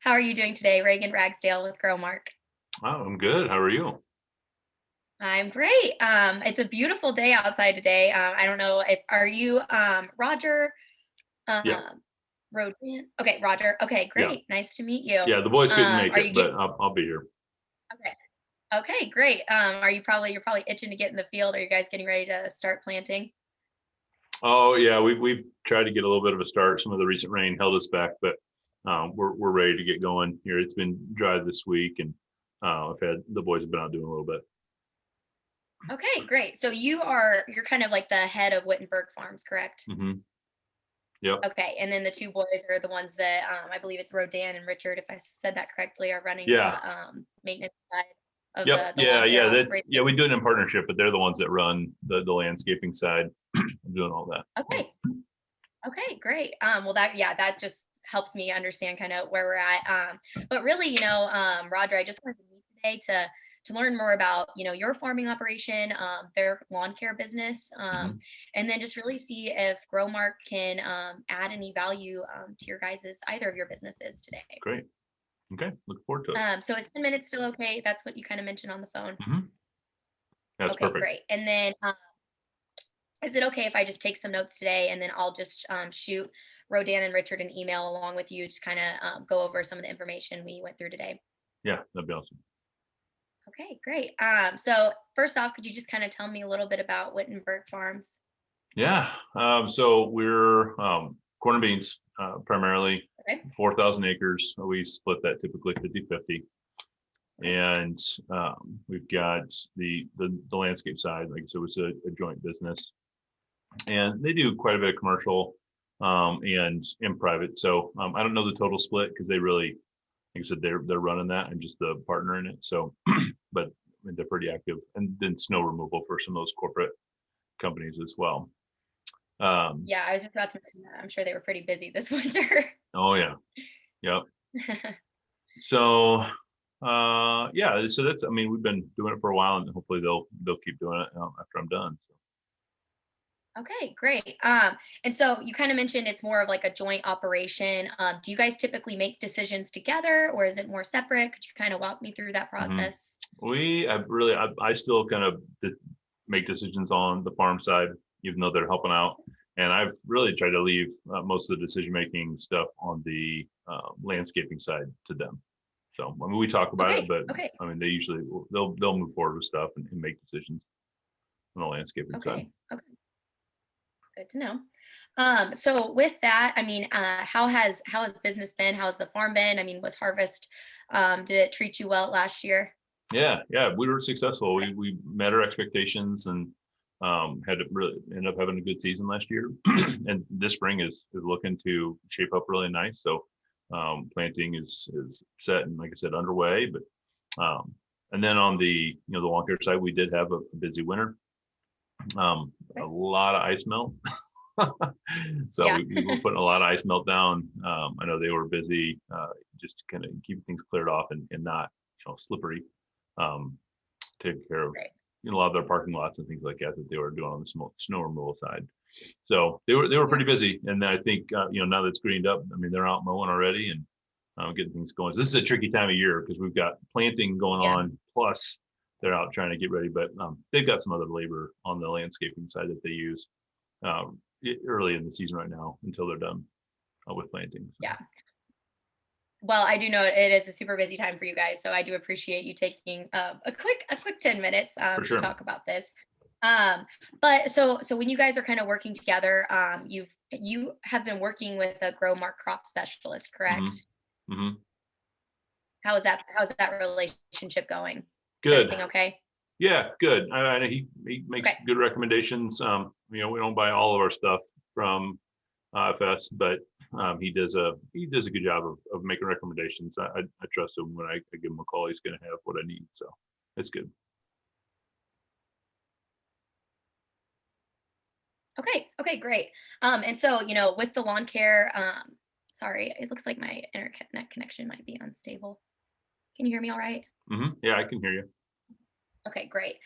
How are you doing today? Regan Ragsdale with Growmark. Oh, I'm good. How are you? I'm great. It's a beautiful day outside today. I don't know if are you Roger Yeah, Rodan? Okay, Roger. Okay, yeah, great. Nice to meet you. yeah. The boys couldn't make Are it, you but getting I'll be here. okay? Okay, great. Are you're probably itching to get in the field? Are you guys getting ready to start planting? Oh yeah, we've tried to get a little bit of a start. Some of the recent rain held us back, but we're ready to get going here. It's been dry this week, and I've had the boys have been out doing a little bit. Okay, great. So you're kind of like the head of Wittenberg Farms, correct? Yep, Okay, and then the 2 boys are the ones that, I believe it's Rodan and Richard, if I said that correctly, are running yeah, the, maintenance side of yep, the yeah, lawn care yeah. That's yeah. operation. We do it in partnership, but they're the ones that run the landscaping side, doing all that. Okay, okay, great. Well, that just helps me understand kinda where we're at, but really, Roger, I just wanted to meet today to learn more about, your farming operation, their lawn care business, Hmm. and then just really see if Growmark can, add any value, to your guys's either of your businesses today. Great. Okay, look forward to it. So is 10 minutes still okay? That's what you kind of mentioned on the phone. Hmm. That's Okay, perfect. great. And then is it okay if I just take some notes today and then I'll just shoot Rodan and Richard an email along with you to kind of go over some of the information we went through today? Yeah, that'd be awesome. Okay, great. So first off, could you just kind of tell me a little bit about Wittenberg Farms? Yeah. So we're corn and beans primarily, Okay. 4,000 acres. We split that typically 50-50. Okay. And we've got the landscape side, like so it's a joint business. And they do quite a bit of commercial and in private. So I don't know the total split because they really, like I said, they're running that. I'm just the partner in it. So, but I mean, they're pretty active. And then snow removal for some of those corporate companies as well. Um, Yeah, I was just about to mention that. I'm sure they were pretty busy this winter. oh yeah. Yep. So yeah, so that's I mean we've been doing it for a while and hopefully they'll keep doing it after I'm done. So. Okay, great. And so you kind of mentioned it's more of like a joint operation. Do you guys typically make decisions together or is it more separate? Could you kind of walk me through that Hmm. process? We have really I still kind of make decisions on the farm side even though they're helping out, and I've really tried to leave most of the decision making stuff on the landscaping side to them. So I mean we talk about it, Okay, but okay, I mean they usually they'll move forward with stuff and make decisions on the landscaping side. okay. Good to know. So with that, I mean, how has business been? How's the farm been? I mean, was harvest did it treat you well last year? Yeah, yeah, we were successful. Okay, We met our expectations and had to really end up having a good season last year. And this spring is looking to shape up really nice. So planting is set and like I said underway. But and then on the lawn care side, we did have a busy winter. A okay. lot of ice melt. So Yeah. we were putting a lot of ice melt down. I know they were busy just kind of keeping things cleared off and not slippery, um, taking care of Great. a lot of their parking lots and things like that that they were doing on the snow removal side. So they were Yeah. pretty busy, and I think now that it's greened up, I mean they're out mowing already and getting things going. So this is a tricky time of year because we've got planting going Yeah. on, plus they're out trying to get ready. But they've got some other labor on the landscaping side that they use early in the season right now until they're done with planting. So Yeah. Well, I do know it is a super busy time for you guys, so I do appreciate you taking a quick 10 minutes for to sure. talk about this. Um, but so when you guys are kind of working together, you have been working with a Grow Mark crop specialist, Hmm. correct? Hmm. How's that relationship going? Is Good. everything okay? Yeah, good. I know he Okay. makes good recommendations. We don't buy all of our stuff from IFS, but he does a good job of making recommendations. I trust him when I give him a call. He's going to have what I need, so it's good. Okay. Okay, great. And so, with the lawn care, sorry, it looks like my internet connection might be unstable. Can you hear me all right? Yeah, I can hear you. Okay, great.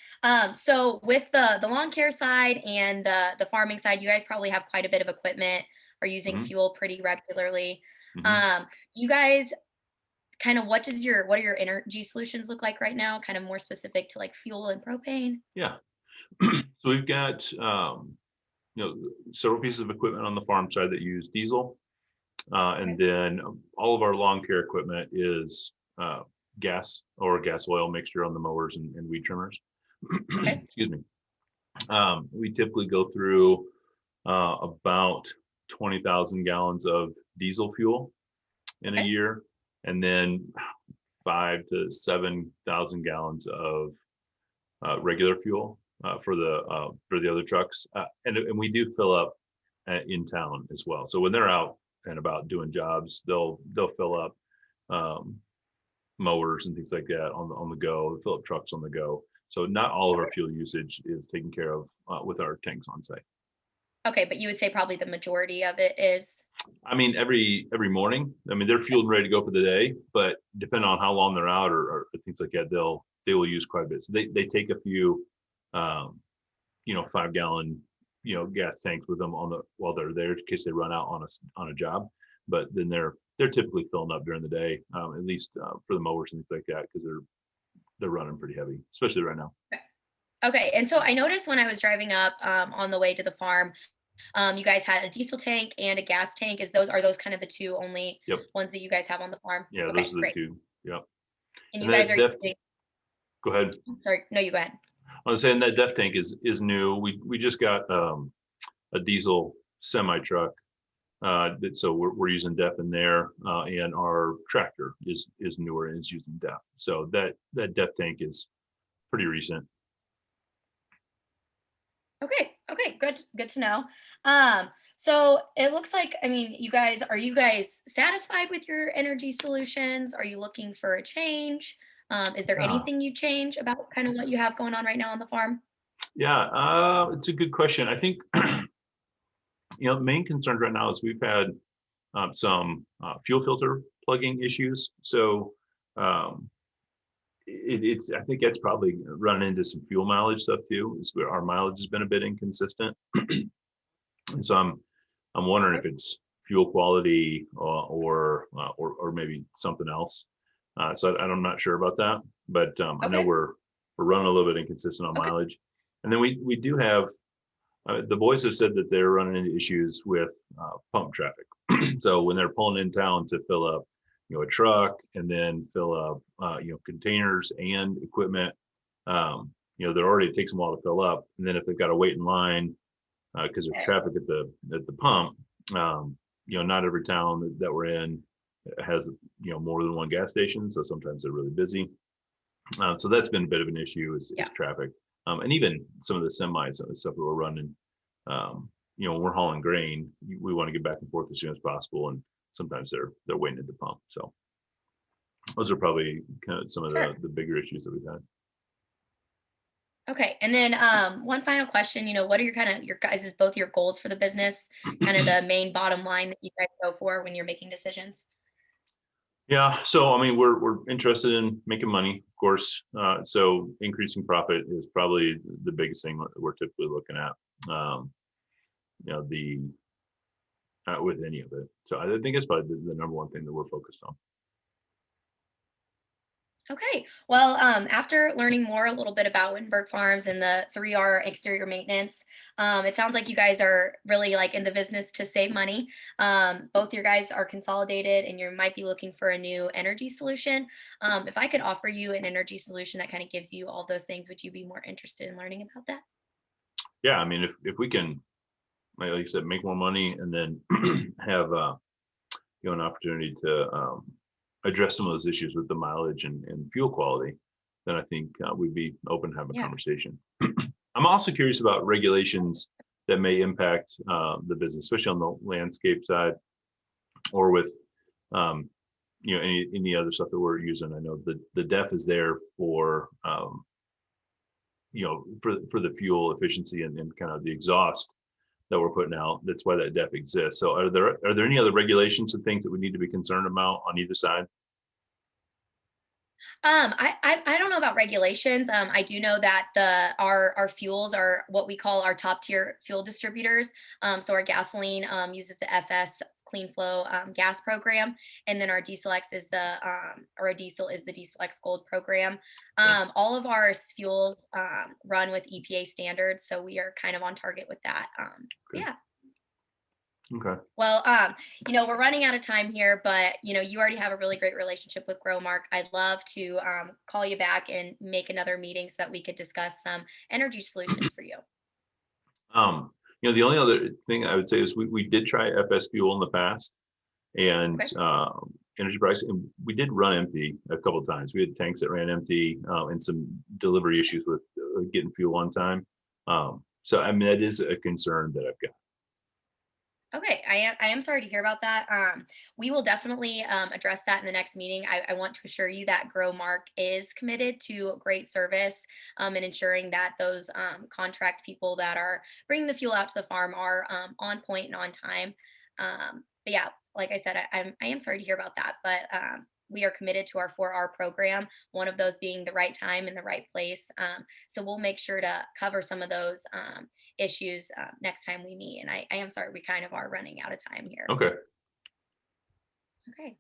So with the lawn care side and the farming side, you guys probably have quite a bit of equipment, are using Hmm. fuel pretty regularly. Hmm. Um, do you guys kind of what do your energy solutions look like right now? Kind of more specific to like fuel and propane. Yeah. So we've got several pieces of equipment on the farm side that use diesel, and Okay. then all of our lawn care equipment is gas or gas oil mixture on the mowers and weed trimmers. Okay. Excuse me. We typically go through about 20,000 gallons of diesel fuel in a Okay. year, and then 5 to 7,000 gallons of regular fuel for the other trucks, and we do fill up in town as well. So when they're out and about doing jobs, they'll fill up um, mowers and things like that on the go. They fill up trucks on the go. So not all of our fuel usage is taken care of with our tanks on site. Okay, but you would say probably the majority of it is. I mean, every morning. I mean, they're fueled and ready to go for the day, but depending on how long they're out or things like that, they will use quite a bit. So they take a few, um, 5 gallon, gas tanks with them while they're there in case they run out on a job. But then they're typically filling up during the day, at least for the mowers and things like that, because they're running pretty heavy, especially right now. Okay, and so I noticed when I was driving up on the way to the farm, you guys had a diesel tank and a gas tank. Are those kind of the two only Yep. ones that you guys have on the farm? Yeah, Okay, those are the great. two. Yep. And And you guys that are def using, go ahead. sorry, no, you go ahead. I was saying that def tank is new. We just got a diesel semi truck. So we're using DEF in there, and our tractor is newer and is using DEF. So that DEF tank is pretty recent. Okay, okay, good to know. So it looks like, I mean, are you guys satisfied with your energy solutions? Are you looking for a change? Is there Yeah, anything you change about kind of what you have going on right now on the farm? yeah, it's a good question. I think the main concern right now is we've had some fuel filter plugging issues. So um, it's I think that's probably run into some fuel mileage stuff too. Is where our mileage has been a bit inconsistent, and so I'm wondering Okay, if it's fuel quality or maybe something else. I'm not sure about that, but I know okay, we're running a little bit inconsistent on okay, mileage, and then we do have the boys have said that they're running into issues with pump traffic. So when they're pulling in town to fill up, a truck and then fill up, containers and equipment, they're already it takes them a while to fill up, and then if they've got to wait in line because there's traffic at the pump, not every town that we're in has more than one gas station, so sometimes they're really busy. So that's been a bit of an issue is yeah. traffic, and even some of the semis and stuff that we're running. When we're hauling grain, we want to get back and forth as soon as possible, and sometimes they're waiting at the pump. So those are probably kind of some of Sure. the bigger issues that we've had. Okay. And then one final question, what are your guys' both your goals for the business, kind of the main bottom line that you guys go for when you're making decisions? Yeah, so I mean, we're interested in making money, of course. So increasing profit is probably the biggest thing that we're typically looking at. The with any of it. So I think it's probably the number one thing that we're focused on. Okay. Well, after learning more a little bit about Wittenberg Farms and the 3R exterior maintenance, it sounds like you guys are really like in the business to save money. Both your guys are consolidated and you might be looking for a new energy solution. If I could offer you an energy solution that kind of gives you all those things, would you be more interested in learning about that? Yeah, I mean, if we can, like you said, make more money and then have an opportunity to address some of those issues with the mileage and fuel quality, then I think we'd be open to have a Yeah. conversation. I'm also curious about regulations that may impact the business, especially on the landscape side or with any other stuff that we're using. I know the DEF is there for for the fuel efficiency and kind of the exhaust that we're putting out. That's why that DEF exists. So are there any other regulations and things that we need to be concerned about on either side? I don't know about regulations. I do know that our fuels are what we call our top tier fuel distributors. So our gasoline uses the FS clean flow gas program, and then our Diesel X is or a diesel is the Diesel X Gold program. Okay, All of our fuels run with EPA standards, so we are kind of on target with that. good. Yeah. Okay. Well, we're running out of time here, but you already have a really great relationship with Growmark. I'd love to call you back and make another meeting so that we could discuss some energy solutions for you. Um, the only other thing I would say is we did try FS fuel in the past and Okay. energy price, and we did run empty a couple of times. We had tanks that ran empty and some delivery issues with getting fuel on time. So I mean, that is a concern that I've got. Okay, I am sorry to hear about that. We will definitely address that in the next meeting. I want to assure you that Growmark is committed to great service and ensuring that those contract people that are bringing the fuel out to the farm are on point and on time. But yeah, like I said, I am sorry to hear about that, but we are committed to our 4R program. One of those being the right time and the right place. So we'll make sure to cover some of those issues next time we meet. And I am sorry, we kind of are running out of time here. Okay. Okay.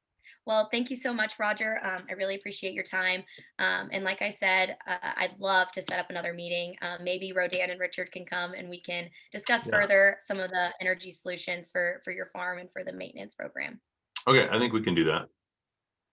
Well, thank you so much, Roger. I really appreciate your time. And like I said, I'd love to set up another meeting. Maybe Rodan and Richard can come and we can discuss Yeah. further some of the energy solutions for your farm and for the maintenance program. Okay. I think we can do that.